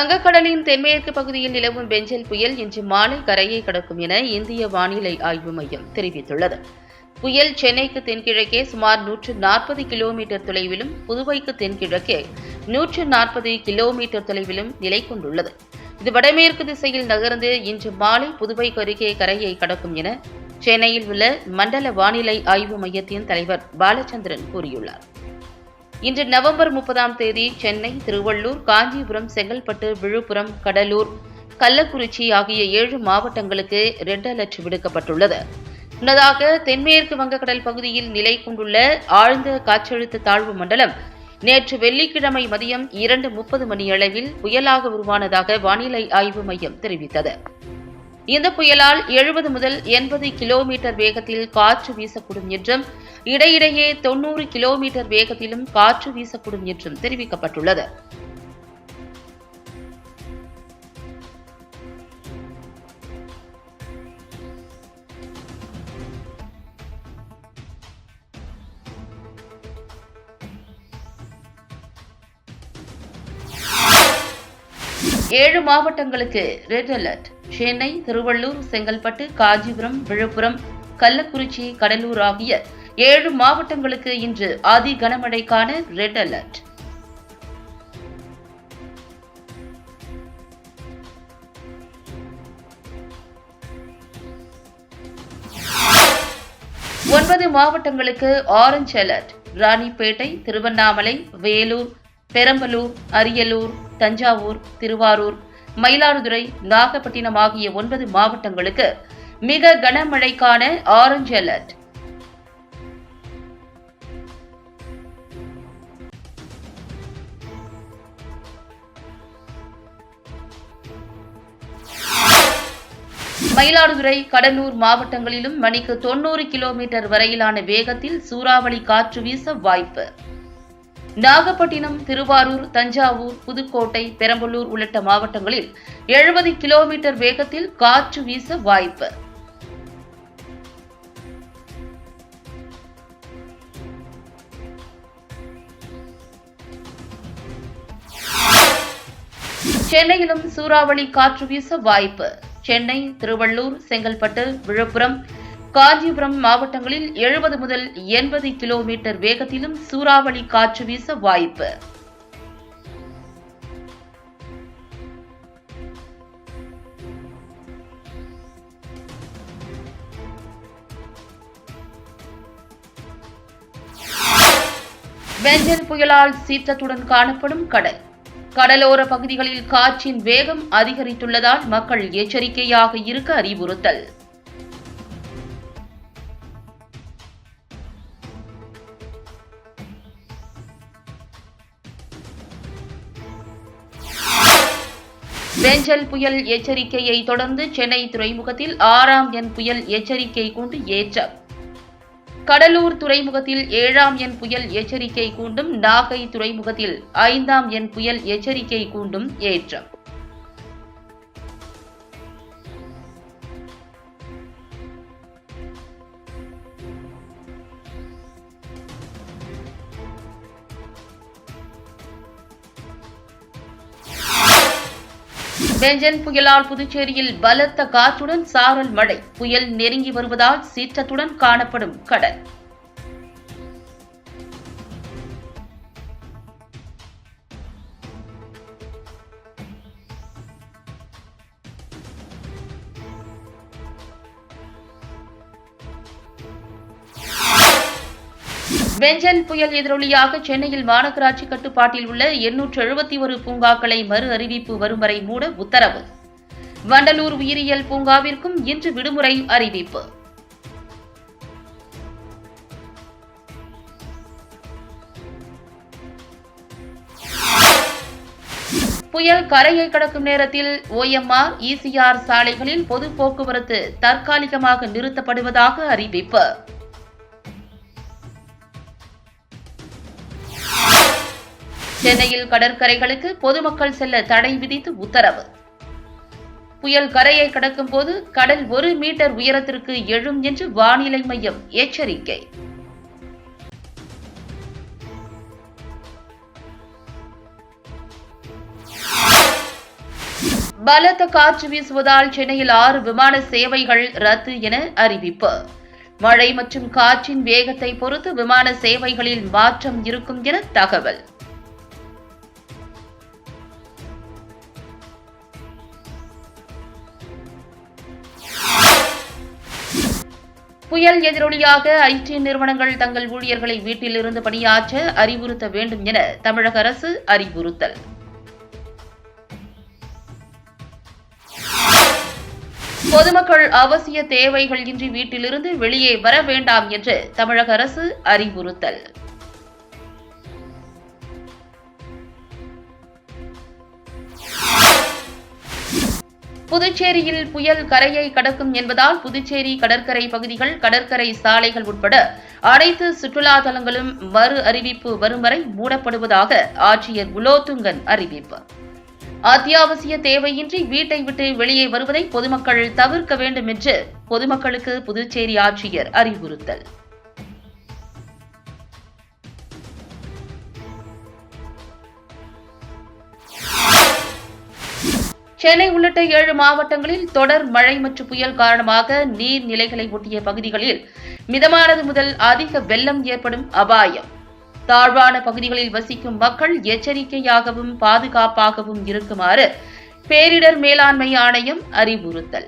வங்கக்கடலின் தென்மேற்கு பகுதியில் நிலவும் பெஞ்சல் புயல் இன்று மாலை கரையை கடக்கும் என இந்திய வானிலை ஆய்வு மையம் தெரிவித்துள்ளது. புயல் சென்னைக்கு தென்கிழக்கே சுமார் 140 கிலோமீட்டர் தொலைவிலும், புதுவைக்கு தென்கிழக்கே 140 கிலோமீட்டர் தொலைவிலும் நிலை கொண்டுள்ளது. இது வடமேற்கு திசையில் நகர்ந்து இன்று மாலை புதுவைக்கு அருகே கரையை கடக்கும் என சென்னையில் உள்ள மண்டல வானிலை ஆய்வு மையத்தின் தலைவர் பாலச்சந்திரன் கூறியுள்ளார். இன்று நவம்பர் 30ஆம் தேதி சென்னை, திருவள்ளூர், காஞ்சிபுரம், செங்கல்பட்டு, விழுப்புரம், கடலூர், கள்ளக்குறிச்சி ஆகிய 7 மாவட்டங்களுக்கு ரெட் அலர்ட் விடுக்கப்பட்டுள்ளது. முன்னதாக தென்மேற்கு வங்கக்கடல் பகுதியில் நிலை கொண்டுள்ள ஆழ்ந்த காற்றழுத்த தாழ்வு மண்டலம் நேற்று வெள்ளிக்கிழமை மதியம் 2:30 மணியளவில் புயலாக உருவானதாக வானிலை ஆய்வு மையம் தெரிவித்தது. இந்த புயலால் 70 முதல் 80 கிலோமீட்டர் வேகத்தில் காற்று வீசக்கூடும் என்றும், இடையிடையே 90 கிலோமீட்டர் வேகத்திலும் காற்று வீசக்கூடும் என்றும் தெரிவிக்கப்பட்டுள்ளது. ஏழு மாவட்டங்களுக்கு ரெட் அலர்ட். சென்னை, திருவள்ளூர், செங்கல்பட்டு, காஞ்சிபுரம், விழுப்புரம், கள்ளக்குறிச்சி, கடலூர் ஆகிய 7 மாவட்டங்களுக்கு இன்று அதி கனமழைக்கான ரெட் அலர்ட். ஒன்பது மாவட்டங்களுக்கு ஆரஞ்ச் அலர்ட். ராணிப்பேட்டை, திருவண்ணாமலை, வேலூர், பெரம்பலூர், அரியலூர், தஞ்சாவூர், திருவாரூர், மயிலாடுதுறை, நாகப்பட்டினம் ஆகிய 9 மாவட்டங்களுக்கு மிக கனமழைக்கான ஆரஞ்ச் அலர்ட். மயிலாடுதுறை, கடலூர் மாவட்டங்களிலும் மணிக்கு 90 கிலோமீட்டர் வரையிலான வேகத்தில் சூறாவளி காற்று வீச வாய்ப்பு. நாகப்பட்டினம், திருவாரூர், தஞ்சாவூர், புதுக்கோட்டை, பெரம்பலூர் உள்ளிட்ட மாவட்டங்களில் 70 கிலோமீட்டர் வேகத்தில் காற்று வீச வாய்ப்பு. சென்னையிலும் சூறாவளி காற்று வீச வாய்ப்பு. சென்னை, திருவள்ளூர், செங்கல்பட்டு, விழுப்புரம், காஞ்சிபுரம் மாவட்டங்களில் 70 முதல் 80 கிலோமீட்டர் வேகத்திலும் சூறாவளி காற்று வீச வாய்ப்பு. பெஞ்சல் புயலால் சீற்றத்துடன் காணப்படும் கடல். கடலோர பகுதிகளில் காற்றின் வேகம் அதிகரித்துள்ளதால் மக்கள் எச்சரிக்கையாக இருக்க அறிவுறுத்தல். பெஞ்சல் புயல் எச்சரிக்கையை தொடர்ந்து சென்னை துறைமுகத்தில் 6ஆம் எண் புயல் எச்சரிக்கை கூண்டு ஏற்றம். கடலூர் துறைமுகத்தில் 7ஆம் எண் புயல் எச்சரிக்கை கூண்டும், நாகை துறைமுகத்தில் 5ஆம் எண் புயல் எச்சரிக்கை கூண்டும் ஏற்றம். பெஞ்சல் புயலால் புதுச்சேரியில் பலத்த காற்றுடன் சாரல் மழை. புயல் நெருங்கி வருவதால் சீற்றத்துடன் காணப்படும் கடல். பெஞ்சல் புயல் எதிரொலியாக சென்னையில் மாநகராட்சி கட்டுப்பாட்டில் உள்ள 871 பூங்காக்களை மறு அறிவிப்பு வரும் வரை மூட உத்தரவு. வண்டலூர் உயிரியல் பூங்காவிற்கும் இன்று விடுமுறை அறிவிப்பு. புயல் கரையை கடக்கும் நேரத்தில் OMR, ECR சாலைகளில் பொது போக்குவரத்து தற்காலிகமாக நிறுத்தப்படுவதாக அறிவிப்பு. சென்னையில் கடற்கரைகளுக்கு பொதுமக்கள் செல்ல தடை விதித்து உத்தரவு. புயல் கரையை கடக்கும் போது கடல் 1 மீட்டர் உயரத்திற்கு எழும் என்று வானிலை மையம் எச்சரிக்கை. பலத்த காற்று வீசுவதால் சென்னையில் 6 விமான சேவைகள் ரத்து என அறிவிப்பு. மழை மற்றும் காற்றின் வேகத்தை பொறுத்து விமான சேவைகளில் மாற்றம் இருக்கும் என தகவல். புயல் எதிரொலியாக ஐடி நிறுவனங்கள் தங்கள் ஊழியர்களை வீட்டிலிருந்து பணியாற்ற அறிவுறுத்த வேண்டும் என தமிழக அரசு அறிவுறுத்தல். பொதுமக்கள் அவசிய தேவைகள் இன்றி வீட்டிலிருந்து வெளியே வர வேண்டாம் என்று தமிழக அரசு அறிவுறுத்தல். புதுச்சேரியில் புயல் கரையை கடக்கும் என்பதால் புதுச்சேரி கடற்கரை பகுதிகள், கடற்கரை சாலைகள் உட்பட அனைத்து சுற்றுலா தலங்களும் மறு அறிவிப்பு வரும் வரை மூடப்படுவதாக ஆட்சியர் குலோத்துங்கன் அறிவிப்பு. அத்தியாவசிய தேவையின்றி வீட்டை விட்டு வெளியே வருவதை பொதுமக்கள் தவிர்க்க வேண்டும் என்று பொதுமக்களுக்கு புதுச்சேரி ஆட்சியர் அறிவுறுத்தல். சென்னை உள்ளிட்ட 7 மாவட்டங்களில் தொடர் மழை மற்றும் புயல் காரணமாக நீர்நிலைகளை ஒட்டிய பகுதிகளில் மிதமானது முதல் அதிக வெள்ளம் ஏற்படும் அபாயம். தாழ்வான பகுதிகளில் வசிக்கும் மக்கள் எச்சரிக்கையாகவும் பாதுகாப்பாகவும் இருக்குமாறு பேரிடர் மேலாண்மை ஆணையம் அறிவுறுத்தல்.